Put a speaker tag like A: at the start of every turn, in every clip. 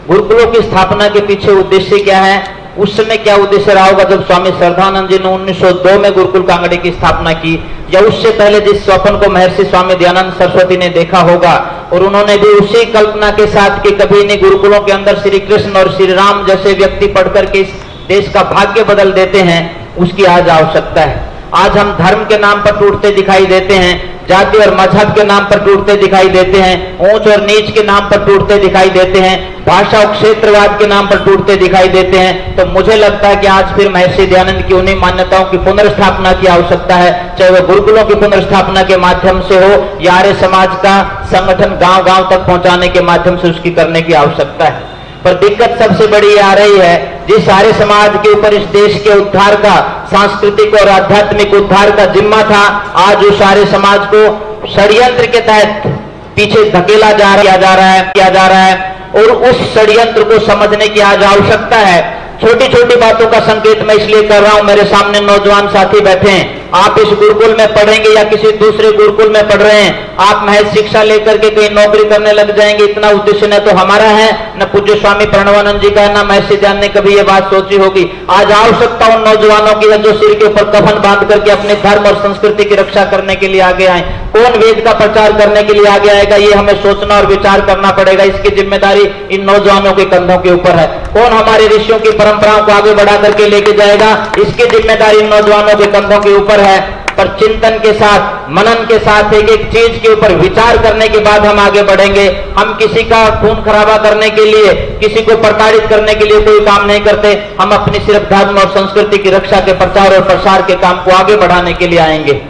A: गुरुकुलों की स्थापना के पीछे उद्देश्य क्या है? उस समय क्या उद्देश्य रहा होगा जब स्वामी श्रद्धानंद जी ने 1902 में गुरुकुल कांगड़े की स्थापना की, या उससे पहले जिस स्वप्न को महर्षि स्वामी दयानंद सरस्वती ने देखा होगा और उन्होंने भी उसी कल्पना के साथ कि कभी इन्हीं गुरुकुलों के अंदर श्री कृष्ण और श्री राम जैसे व्यक्ति पढ़ करके इस देश का भाग्य बदल देते हैं, उसकी आज आवश्यकता है। आज हम धर्म के नाम पर टूटते दिखाई देते हैं, जाति और मजहब के नाम पर टूटते दिखाई देते हैं, ऊंच और नीच के नाम पर टूटते दिखाई देते हैं, भाषा और क्षेत्रवाद के नाम पर टूटते दिखाई देते हैं। तो मुझे लगता है कि आज फिर महर्षि दयानंद की उन्हीं मान्यताओं की पुनर्स्थापना की आवश्यकता है, चाहे वह गुरुकुलों की पुनर्स्थापना के माध्यम से हो या आर्य समाज का संगठन गांव गांव तक पहुंचाने के माध्यम से उसकी करने की आवश्यकता है। पर दिक्कत सबसे बड़ी आ रही है, जिस आर्य समाज के ऊपर इस देश के उद्धार का, सांस्कृतिक और आध्यात्मिक उद्धार का जिम्मा था, आज उस आर्य समाज को षड्यंत्र के तहत पीछे धकेला जा रहा है और उस षड्यंत्र को समझने की आज आवश्यकता है। छोटी छोटी बातों का संकेत मैं इसलिए कर रहा हूं, मेरे सामने नौजवान साथी बैठे हैं, आप इस गुरुकुल में पढ़ेंगे या किसी दूसरे गुरुकुल में पढ़ रहे हैं, आप महज शिक्षा लेकर के कहीं नौकरी करने लग जाएंगे, इतना उद्देश्य न तो हमारा है, न पूज्य स्वामी प्रणवानंद जी का है, न महर्षि दयानंद ने कभी ये बात सोची होगी। आज आवश्यकता उन नौजवानों की है जो सिर के ऊपर कफन बांध करके अपने धर्म और संस्कृति की रक्षा करने के लिए आगे आए। कौन वेद का प्रचार करने के लिए आगे आएगा, ये हमें सोचना और विचार करना पड़ेगा। इसकी जिम्मेदारी इन नौजवानों के कंधों के ऊपर है। कौन हमारे ऋषियों की परंपराओं को आगे बढ़ा करके लेके जाएगा, इसकी जिम्मेदारी इन नौजवानों के कंधों के ऊपर है। पर चिंतन के साथ, मनन के साथ, एक एक चीज के ऊपर विचार करने के बाद हम आगे बढ़ेंगे। हम किसी का खून खराबा करने के लिए, किसी को प्रताड़ित करने के लिए कोई काम नहीं करते। हम अपनी सिर्फ धर्म और संस्कृति की रक्षा के प्रचार और प्रसार के काम को आगे बढ़ाने के लिए आएंगे।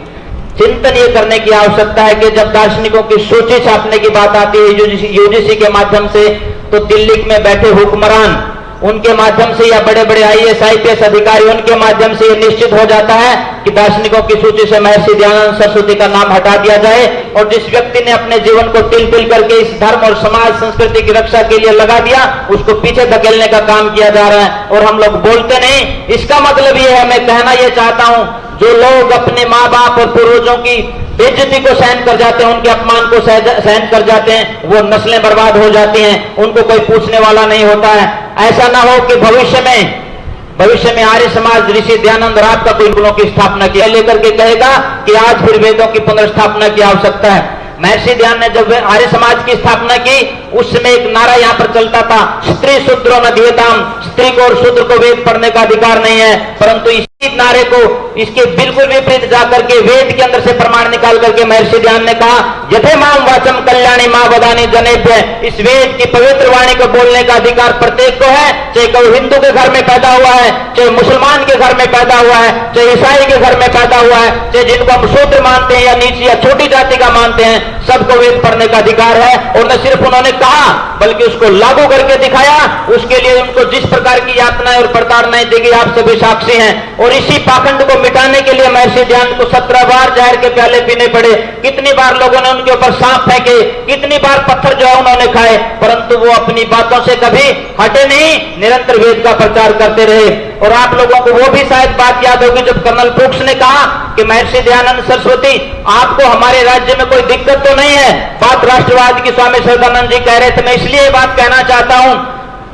A: चिंतन ये करने की आवश्यकता है कि जब दार्शनिकों की सूची छापने की बात आती है यूजीसी के माध्यम से, तो दिल्ली में बैठे हुक्मरान, उनके माध्यम से या बड़े बड़े आईएएस आईपीएस अधिकारी, उनके माध्यम से ये निश्चित हो जाता है कि दार्शनिकों की सूची से महर्षि दयानंद सरस्वती का नाम हटा दिया जाए और जिस व्यक्ति ने अपने जीवन को तिल तिल करके इस धर्म और समाज संस्कृति की रक्षा के लिए लगा दिया, उसको पीछे धकेलने का काम किया जा रहा है और हम लोग बोलते नहीं। इसका मतलब ये है, मैं कहना ये चाहता हूं, जो लोग अपने माँ बाप और पूर्वजों की बेइज्जती को सहन कर जाते हैं, उनके अपमान को सहन कर जाते हैं, वो नस्लें बर्बाद हो जाती हैं, उनको कोई पूछने वाला नहीं होता है। ऐसा ना हो कि भविष्य में आर्य समाज ऋषि दयानंद और आपका गुरुकुलों की स्थापना की लेकर के कहेगा कि आज फिर वेदों की पुनर्स्थापना की आवश्यकता है। महर्षि दयानंद ने जब आर्य समाज की स्थापना की, उस समय एक नारा यहां पर चलता था, स्त्री शूद्रो न दीयताम, स्त्री को और शूद्र को वेद पढ़ने का अधिकार नहीं है। परंतु इसी नारे को, इसके बिल्कुल विपरीत जाकर के वेद के अंदर से प्रमाण निकाल करके महर्षि दयानंद ने कहा, यथे माम वाचम कल्याणी मां वदानी जनेभ्य, इस वेद की पवित्र वाणी को बोलने का अधिकार प्रत्येक को है, चाहे कोई हिंदू के घर में पैदा हुआ है, चाहे मुसलमान के घर में पैदा हुआ है, चाहे ईसाई के घर में पैदा हुआ है, चाहे जिनको हम शूद्र मानते हैं या नीच या छोटी जाति का मानते हैं, सबको वेद पढ़ने का अधिकार है। और न सिर्फ उन्होंने कहा बल्कि उसको लागू करके दिखाया। उसके लिए उनको जिस प्रकार की यातनाएं और प्रताड़नाएं दी गई, आप सभी साक्षी हैं। और इसी पाखंड को मिटाने के लिए महर्षि दयानंद को 17 बार जहर के प्याले पीने पड़े। कितनी बार लोगों ने उनके ऊपर सांप फेंके, कितनी बार पत्थर जो है उन्होंने खाए, परंतु वो अपनी बातों से कभी हटे नहीं, निरंतर वेद का प्रचार करते रहे। और आप लोगों को वो भी शायद बात याद होगी जब कर्नल ब्रुक्स ने कहा कि महर्षि दयानंद सरस्वती, आपको हमारे राज्य में कोई दिक्कत तो नहीं है, बात राष्ट्रवाद की स्वामी श्रद्धानंद जी कह रहे थे। मैं इसलिए बात कहना चाहता हूं,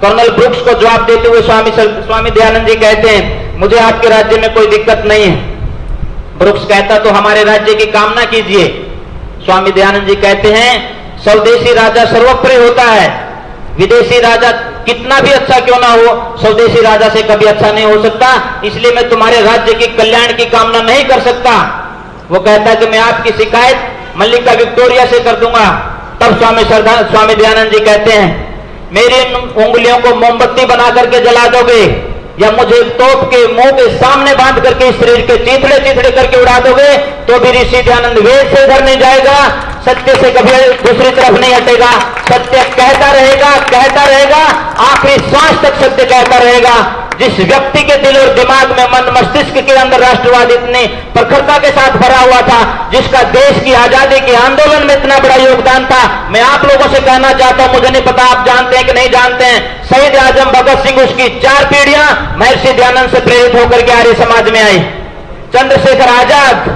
A: कर्नल ब्रुक्स को जवाब देते हुए स्वामी दयानंद जी कहते हैं, मुझे आपके राज्य में कोई दिक्कत नहीं है। ब्रुक्स कहता तो हमारे राज्य की कामना कीजिए। स्वामी दयानंद जी कहते हैं, स्वदेशी राजा सर्वोपरि होता है, विदेशी राजा कितना भी अच्छा क्यों ना हो, स्वदेशी राजा से कभी अच्छा नहीं हो सकता, इसलिए मैं तुम्हारे राज्य की कल्याण की कामना नहीं कर सकता। वो कहता है कि मैं आपकी शिकायत मल्लिका विक्टोरिया से कर दूंगा। तब स्वामी दयानंद जी कहते हैं, मेरी उंगलियों को मोमबत्ती बना करके जला दोगे या मुझे तोप के मुंह के सामने बांध करके शरीर के चीथड़े चीथड़े करके उड़ा दोगे, तो भी ऋषि दयानंद वेद से इधर नहीं जाएगा, सत्य से कभी दूसरी तरफ नहीं हटेगा। सत्य कहता रहेगा, आखिरी सांस तक सत्य कहता रहेगा। जिस व्यक्ति के दिल और दिमाग में, मन मस्तिष्क के अंदर राष्ट्रवाद इतनी प्रखरता के साथ भरा हुआ था, जिसका देश की आजादी के आंदोलन में इतना बड़ा योगदान था, मैं आप लोगों से कहना चाहता हूं, मुझे नहीं पता आप जानते हैं कि नहीं जानते हैं, शहीद आजम भगत सिंह, उसकी 4 पीढ़ियां महर्षि दयानंद से प्रेरित होकर के आर्य समाज में आई। चंद्रशेखर आजाद,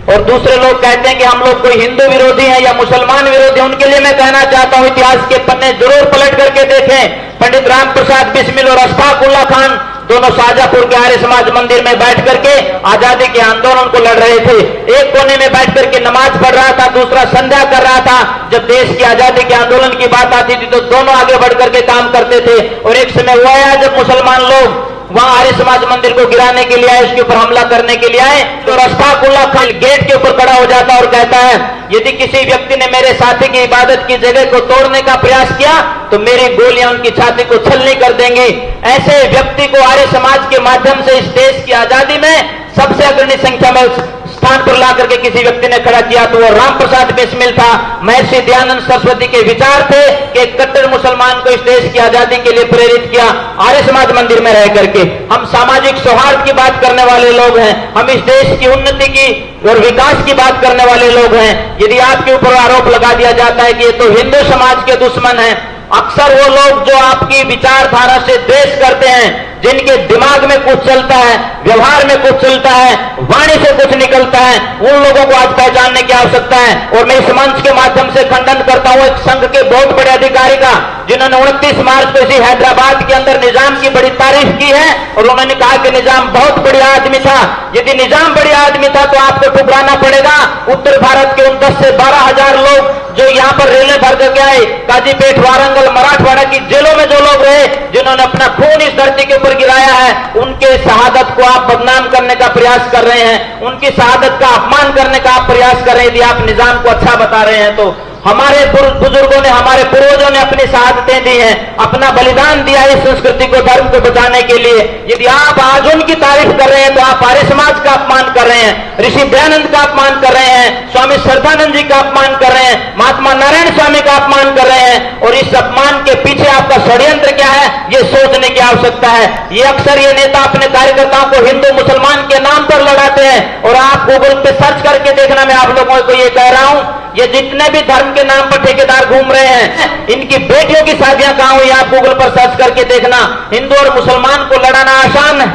A: और दूसरे लोग कहते हैं कि हम लोग कोई हिंदू विरोधी हैं या मुसलमान विरोधी हैं। उनके लिए मैं कहना चाहता हूं, इतिहास के पन्ने जरूर पलट करके देखें। पंडित राम प्रसाद बिस्मिल और अशफाक उल्लाह खान दोनों शाहजहांपुर के आर्य समाज मंदिर में बैठ करके आजादी के आंदोलन को लड़ रहे थे। एक कोने में बैठ करके नमाज पढ़ रहा था, दूसरा संध्या कर रहा था। जब देश की आजादी के आंदोलन की बात आती थी तो दोनों आगे बढ़ करके काम करते थे। और एक समय हुआ है जब मुसलमान लोग वहां आर्य समाज मंदिर को गिराने के लिए आए, उसके ऊपर हमला करने के लिए आए, तो अशफाक उल्लाह खान गेट के ऊपर खड़ा हो जाता और कहता है, यदि किसी व्यक्ति ने मेरे साथी की इबादत की जगह को तोड़ने का प्रयास किया तो मेरी गोलियां उनकी छाती को छलनी कर देंगी। ऐसे व्यक्ति को आर्य समाज के माध्यम से इस देश की आजादी में सबसे अग्रणी संख्या में स्थान पर ला करके किसी व्यक्ति ने खड़ा किया तो वो राम प्रसाद बिस्मिल था। महर्षि दयानंद सरस्वती के विचार थे कि एक कट्टर मुसलमान को इस देश की आजादी के लिए प्रेरित किया आर्य समाज मंदिर में रह करके। हम सामाजिक सौहार्द की बात करने वाले लोग हैं, हम इस देश की उन्नति की और विकास की बात करने वाले लोग हैं। यदि आपके ऊपर आरोप लगा दिया जाता है कि ये तो हिंदू समाज के दुश्मन हैं, अक्सर वो लोग जो आपकी विचारधारा से द्वेष करते हैं, जिनके दिमाग में कुछ चलता है, व्यवहार में कुछ चलता है, वाणी से कुछ निकलता है, उन लोगों को आज पहचानने की आवश्यकता है। और मैं इस मंच के माध्यम से खंडन करता हूं एक संघ के बहुत बड़े अधिकारी का, जिन्होंने 29 मार्च को इसी हैदराबाद के अंदर निजाम की बड़ी तारीफ की है और उन्होंने कहा कि निजाम बहुत बढ़िया आदमी था। यदि निजाम बढ़िया आदमी था तो आपको ठुकराना पड़ेगा। उत्तर भारत के उन 10 से 12 हजार लोग जो यहाँ पर रेलें भर करके आए, काजीपेट, वारंगल, मराठवाड़ा की जेलों में जो लोग रहे, जिन्होंने अपना खून इस धरती के ऊपर गिराया है, उनके शहादत को आप बदनाम करने का प्रयास कर रहे हैं, उनकी शहादत का अपमान करने का आप प्रयास कर रहे हैं। यदि आप निजाम को अच्छा बता रहे हैं तो हमारे बुजुर्गों ने, हमारे पूर्वजों ने अपनी शहादतें दी हैं, अपना बलिदान दिया है इस संस्कृति को, धर्म को बचाने के लिए। यदि आप आज उनकी तारीफ कर रहे हैं तो आप आर्य समाज का अपमान कर रहे हैं, ऋषि दयानंद का अपमान कर रहे हैं, स्वामी श्रद्धानंद जी का अपमान कर रहे हैं, महात्मा नारायण स्वामी का अपमान कर रहे हैं। और इस अपमान के पीछे आपका षड्यंत्र क्या है, ये सोचने की आवश्यकता है। ये अक्सर ये नेता अपने कार्यकर्ताओं को हिंदू मुसलमान के नाम पर लड़ाते हैं। और आप गूगल पे सर्च करके देखना, मैं आप लोगों को ये कह रहा हूं, ये जितने भी धर्म के नाम पर ठेकेदार घूम रहे हैं, इनकी बेटियों की शादियां कहां हुई, आप गूगल पर सर्च करके देखना। हिंदू और मुसलमान को लड़ाना आसान है,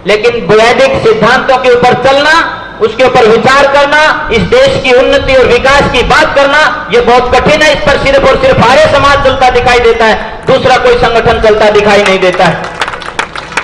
A: लेकिन वैदिक सिद्धांतों के ऊपर चलना, उसके ऊपर विचार करना, इस देश की उन्नति और विकास की बात करना, यह बहुत कठिन है। इस पर सिर्फ और सिर्फ आर्य समाज चलता दिखाई देता है, दूसरा कोई संगठन चलता दिखाई नहीं देता है।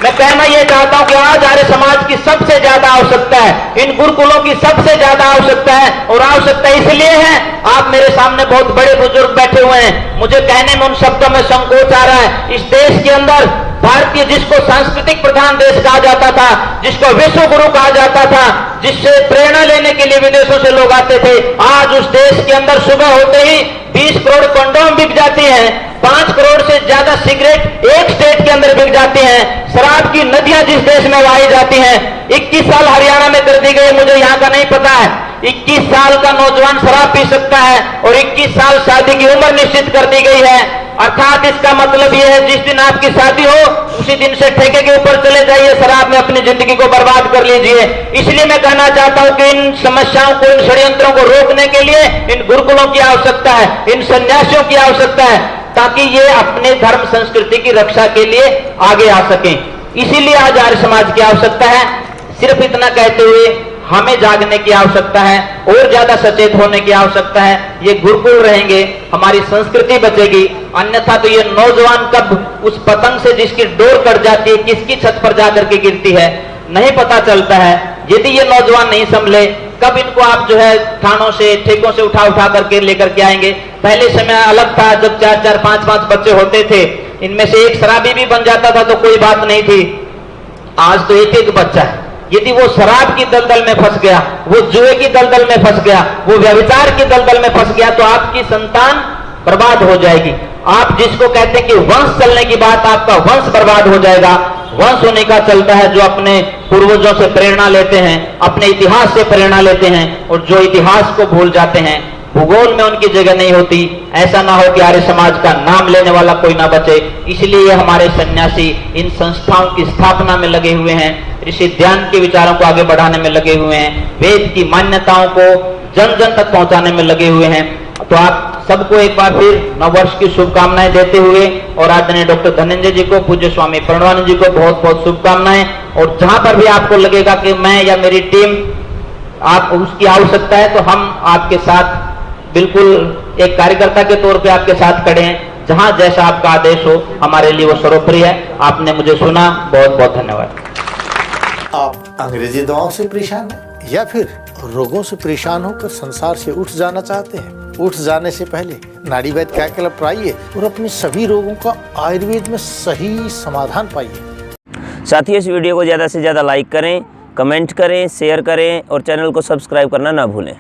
A: मैं कहना यह चाहता हूं कि आज आर्य समाज की सबसे ज्यादा आवश्यकता है, इन गुरुकुलों की सबसे ज्यादा आवश्यकता है। और आवश्यकता इसलिए है, आप मेरे सामने बहुत बड़े बुजुर्ग बैठे हुए हैं, मुझे कहने में उन शब्दों में संकोच आ रहा है। इस देश के अंदर भारतीय, जिसको सांस्कृतिक प्रधान देश कहा जाता था, जिसको विश्व गुरु कहा जाता था, जिससे प्रेरणा लेने के लिए विदेशों से लोग आते थे, आज उस देश के अंदर सुबह होते ही 20 करोड़ कंडोम बिक जाती हैं, 5 करोड़ से ज्यादा सिगरेट एक स्टेट के अंदर बिक जाती हैं, शराब की नदियां जिस देश में बहाई जाती हैं। 21 साल हरियाणा में कर दी गई, मुझे यहाँ का नहीं पता है। 21 साल का नौजवान शराब पी सकता है और 21 साल शादी की उम्र निश्चित कर दी गई है। अर्थात इसका मतलब यह है, जिस दिन आपकी शादी हो उसी दिन से ठेके के ऊपर चले जाइए, शराब में अपनी जिंदगी को बर्बाद कर लीजिए। इसलिए मैं कहना चाहता हूं कि इन समस्याओं को, इन षड्यंत्रों को रोकने के लिए इन गुरुकुलों की आवश्यकता है, इन सन्यासियों की आवश्यकता है, ताकि ये अपने धर्म संस्कृति की रक्षा के लिए आगे आ सकें। इसीलिए आज आर्य समाज की आवश्यकता है। सिर्फ इतना कहते हुए हमें जागने की आवश्यकता है, और ज्यादा सचेत होने की आवश्यकता है। ये गुरुकुल रहेंगे, हमारी संस्कृति बचेगी, अन्यथा तो ये नौजवान कब उस पतंग से जिसकी डोर कट जाती है, किसकी छत पर जाकर के गिरती है, नहीं पता चलता है। यदि ये नौजवान नहीं संभले, कब इनको आप जो है थानों से, ठेकों से उठा करके लेकर के आएंगे। पहले समय अलग था, जब 4-4, 5-5 बच्चे होते थे, इनमें से एक शराबी भी बन जाता था तो कोई बात नहीं थी। आज तो एक बच्चा है, यदि वो शराब की दलदल में फंस गया, वो जुए की दलदल में फंस गया, वो व्यभिचार की दलदल में फंस गया, तो आपकी संतान बर्बाद हो जाएगी। आप जिसको कहते हैं कि वंश चलने की बात, आपका वंश बर्बाद हो जाएगा। वंश होने का चलता है जो अपने पूर्वजों से प्रेरणा लेते हैं, अपने इतिहास से प्रेरणा लेते हैं, और जो इतिहास को भूल जाते हैं, भूगोल में उनकी जगह नहीं होती। ऐसा ना हो कि आर्य समाज का नाम लेने वाला कोई ना बचे। इसलिए हमारे सन्यासी इन संस्थाओं की स्थापना में लगे हुए हैं, ऋषि ध्यान के विचारों को आगे बढ़ाने में लगे हुए हैं, वेद की मान्यताओं को जन जन तक पहुंचाने में लगे हुए हैं। तो आप सबको एक बार फिर नववर्ष की शुभकामनाएं देते हुए, और आदरणीय डॉक्टर धनंजय जी को, पूज्य स्वामी प्रणवानंद जी को बहुत बहुत शुभकामनाएं। और जहां पर भी आपको लगेगा कि मैं या मेरी टीम आप उसकी आवश्यकता है तो हम आपके साथ बिल्कुल एक कार्यकर्ता के तौर पे आपके साथ खड़े हैं। जहां जैसा आपका आदेश हो हमारे लिए वो सर्वोपरि है। आपने मुझे सुना, बहुत बहुत धन्यवाद।
B: आप अंग्रेजी दवाओं से परेशान हैं या फिर रोगों से परेशान होकर संसार से उठ जाना चाहते हैं? उठ जाने से पहले नाड़ी वैद्य काय क्लब पर आइए और अपने सभी रोगों का आयुर्वेद में सही समाधान पाइए।
C: साथ ही इस वीडियो को ज़्यादा से ज़्यादा लाइक करें, कमेंट करें, शेयर करें और चैनल को सब्सक्राइब करना ना भूलें।